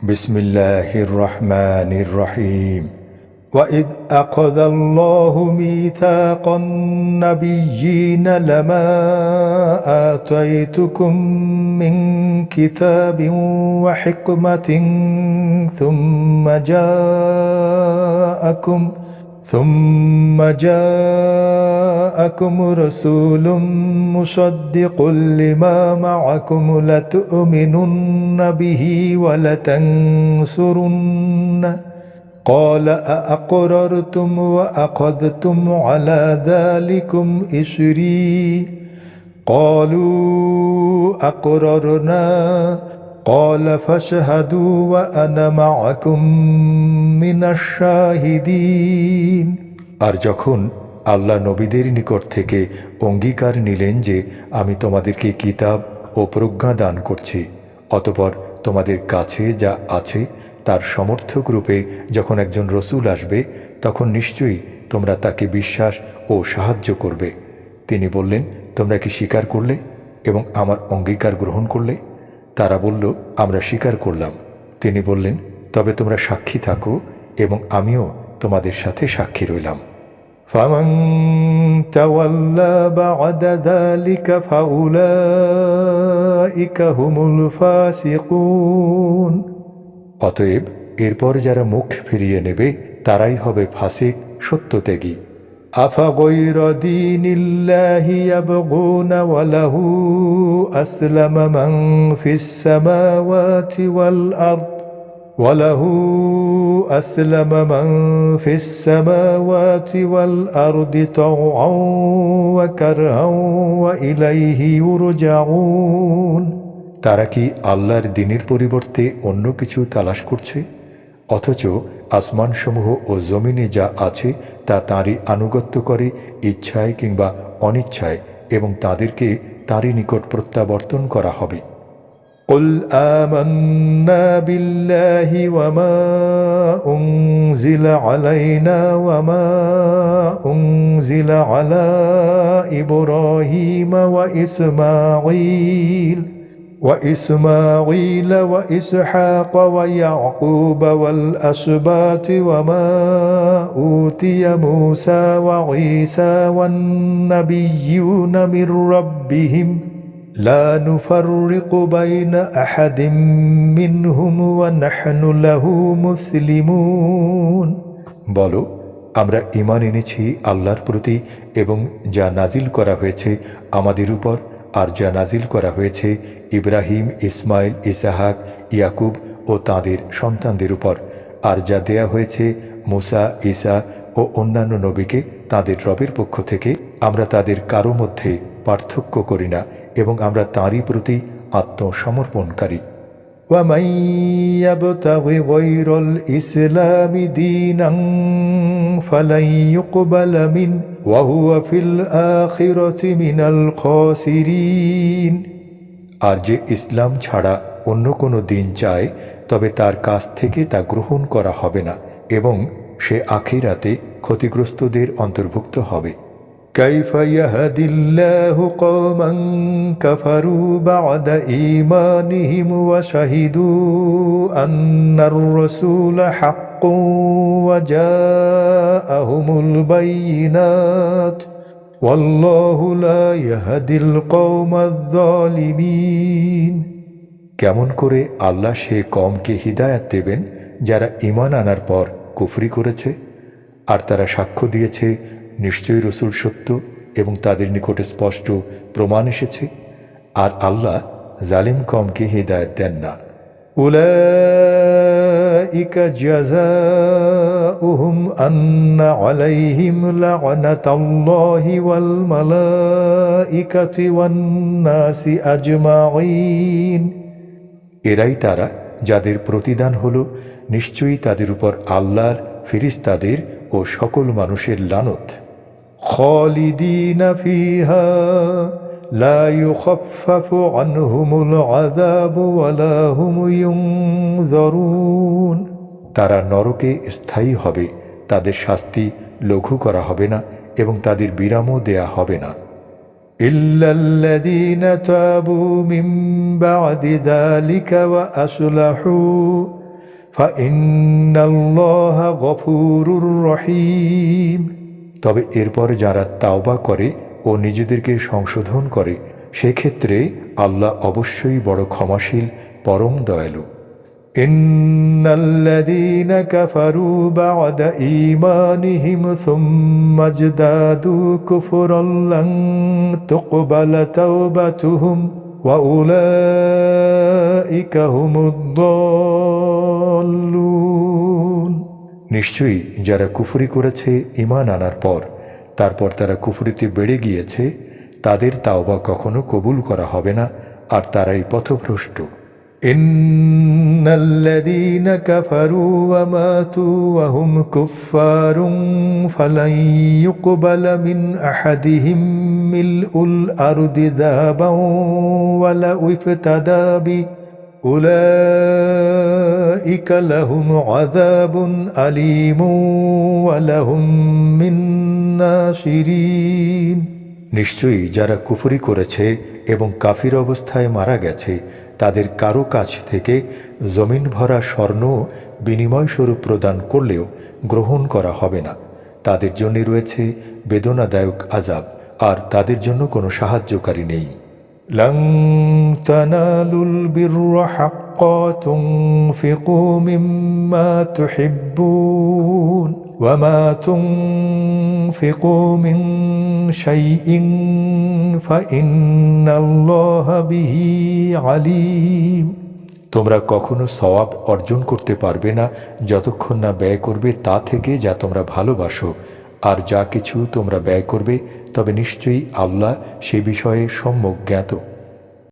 বিসমিল্লাহির রহমানির রহিম। وَإِذْ أَخَذَ اللَّهُ مِيثَاقَ النَّبِيِّينَ لَمَا آتَيْتُكُم مِّن كِتَابٍ وَحِكْمَةٍ ثُمَّ جاءكم رسول مصدق لما معكم لتؤمنن به ولتنصرنه قال أأقررتم وأخذتم على ذلكم إصري قالوا أقررنا قال فاشهدوا وأنا معكم من الشاهدين। আর যখন আল্লাহ নবীদের নিকট থেকে অঙ্গীকার নিলেন যে আমি তোমাদেরকে কিতাব ও প্রজ্ঞা দান করছি, অতঃপর তোমাদের কাছে যা আছে তার সমর্থক রূপে যখন একজন রসূল আসবে, তখন নিশ্চয়ই তোমরা তাকে বিশ্বাস ও সাহায্য করবে। তিনি বললেন, তোমরা কি স্বীকার করলে এবং আমার অঙ্গীকার গ্রহণ করলে? তারা বলল, আমরা স্বীকার করলাম। তিনি বললেন, তবে তোমরা সাক্ষী থাকো এবং আমিও তোমাদের সাথে সাক্ষী রইলাম। فَمَن تَوَلَّى بَعْدَ ذَلِكَ فَأُولَٰئِكَ هُمُ الْفَاسِقُونَ। অতএব এরপর যারা মুখ ফিরিয়ে নেবে তারাই হবে ফাসিক, সত্যত্যাগী। أَفَغَيْرَ دِينِ اللَّهِ يَبْغُونَ وَلَهُ أَسْلَمَ مَن فِي السَّمَاوَاتِ وَالْأَرْضِ طَوْعًا وَكَرْهًا وَإِلَيْهِ يُرْجَعُونَ। তারা কি আল্লাহর দ্বীনের পরিবর্তে অন্য কিছু তালাশ করছে? অথচ আসমানসমূহ ও জমিনে যা আছে তা তাঁরই আনুগত্য করে, ইচ্ছায় কিংবা অনিচ্ছায়, এবং তাদেরকে তাঁরই নিকট প্রত্যাবর্তন করা হবে। قُلْ آمَنَّا بِاللَّهِ وَمَا أُنزِلَ عَلَيْنَا وَمَا أُنزِلَ عَلَى إِبْرَاهِيمَ وَإِسْمَاعِيلَ وَإِسْحَاقَ وَيَعْقُوبَ وَالْأَسْبَاطِ وَمَا أُوتِيَ مُوسَى وَعِيسَى وَالنَّبِيُّونَ مِن رَّبِّهِمْ لَا نُفَرِّقُ بَيْنَ أَحَدٍ مِّنْهُمْ وَنَحْنُ لَهُ مُسْلِمُونَ। বলো, আমরা ঈমান এনেছি আল্লাহর প্রতি এবং যা নাজিল করা হয়েছে আমাদের উপর, আর যা নাজিল করা হয়েছে ইব্রাহিম, ইসমাইল, ইসহাক, ইয়াকুব ও তাঁদের সন্তানদের উপর, আর যা দেয়া হয়েছে মুসা, ঈসা ও অন্যান্য নবীকে তাঁদের রবের পক্ষ থেকে, আমরা তাদের কারো মধ্যে পার্থক্য করি না এবং আমরা তাঁরই প্রতি আত্মসমর্পণকারী। وَمَن يَبْتَغِ غَيْرَ الْإِسْلَامِ دِينًا فَلَن يُقْبَلَ مِنْهُ وَهُوَ فِي الْآخِرَةِ مِنَ الْخَاسِرِينَ। আর যে ইসলাম ছাড়া অন্য কোনো দিন চায়, তবে তার কাছ থেকে তা গ্রহণ করা হবে না এবং সে আখিরাতে ক্ষতিগ্রস্তদের অন্তর্ভুক্ত হবে। كيف يهدي الله قوما كفروا بعد إيمانهم وشهدوا أن الرسول حق وجاءهم البينات والله لا يهدي القوم الظالمين। কেমন করে আল্লাহ সে কওমকে হিদায়াত দেবেন যারা ঈমান আনার পর কুফরি করেছে, আর তারা সাক্ষ্য দিয়েছে নিশ্চয়ই রসুল সত্য এবং তাদের নিকটে স্পষ্ট প্রমাণ এসেছে, আর আল্লাহ জালিম কওমকে হিদায়াত দেন না। উলাইকা জাযাউহুম আন্না আলাইহিম লা'নাতুল্লাহি ওয়াল মালাইকাতি ওয়ান নাসি আজমাঈন। এরাই তারা যাদের প্রতিদান হলো নিশ্চয়ই তাদের উপর আল্লাহর, ফেরেশতাদের ও সকল মানুষের লানত। খালিদিনা ফিহা লা ইউখাফফাফু আনহুমুল আযাবু ওয়া লা হুম ইউনযারুন। তারা নরকে স্থায়ী হবে, তাদের শাস্তি লঘু করা হবে না এবং তাদের বিরামও দেয়া হবে না। ইল্লাল্লাযীনা তাবু মিন বা'দি যালিকা ওয়া আসলাহু ফাইন্নাল্লাহা গফুরুর রহিম। তবে এরপর যারা তাওবা করে ও নিজেদেরকে সংশোধন করে সেক্ষেত্রে আল্লাহ অবশ্যই বড় ক্ষমাশীল, পরম দয়ালু। ইন্নাল্লাযীনা কাফারু বা'দা ঈমানিহিম সুম্মা ইজদাদু কুফরান লান তুকবালা তাওবাতুহুম ওয়া উলাইকা হুমুদ দাল্লুন। নিশ্চয়ই যারা কুফরি করেছে ঈমান আনার পর, তারপর তারা কুফরিতে বেড়ে গিয়েছে, তাদের তাওবা কখনো কবুল করা হবে না, আর তারাই পথভ্রষ্ট। ইন্নাল্লাযীনা কাফারু ওয়া মাতু ওয়া হুম কুফফারুন ফালান ইউকবালা মিন আহাদিহিম মিলউল আরদি যাহাবান ওয়া লাউ ইফতাদা বি উলাইকা লাহুম আযাবুন আলীমুন ওয়া লাহুম মিন নাসিরিন। নিশ্চয়ই যারা কুফরি করেছে এবং কাফির অবস্থায় মারা গেছে, তাদের কারো কাছ থেকে জমিন ভরা স্বর্ণ বিনিময় স্বরূপ প্রদান করলেও গ্রহণ করা হবে না। তাদের জন্য রয়েছে বেদনাদায়ক আযাব, আর তাদের জন্য কোনো সাহায্যকারী নেই। لن تنالوا البر حتى تنفقوا مما تحبون وما تنفقوا من شيء فإن الله به عليم। তোমরা কখনো সওয়াব অর্জন করতে পারবে না যতক্ষণ না ব্যয় করবে তা থেকে যা তোমরা ভালোবাসো, আর যা কিছু তোমরা ব্যয় করবে তবে নিশ্চয়ই আল্লাহ সে বিষয়ে সম্যক জ্ঞাত।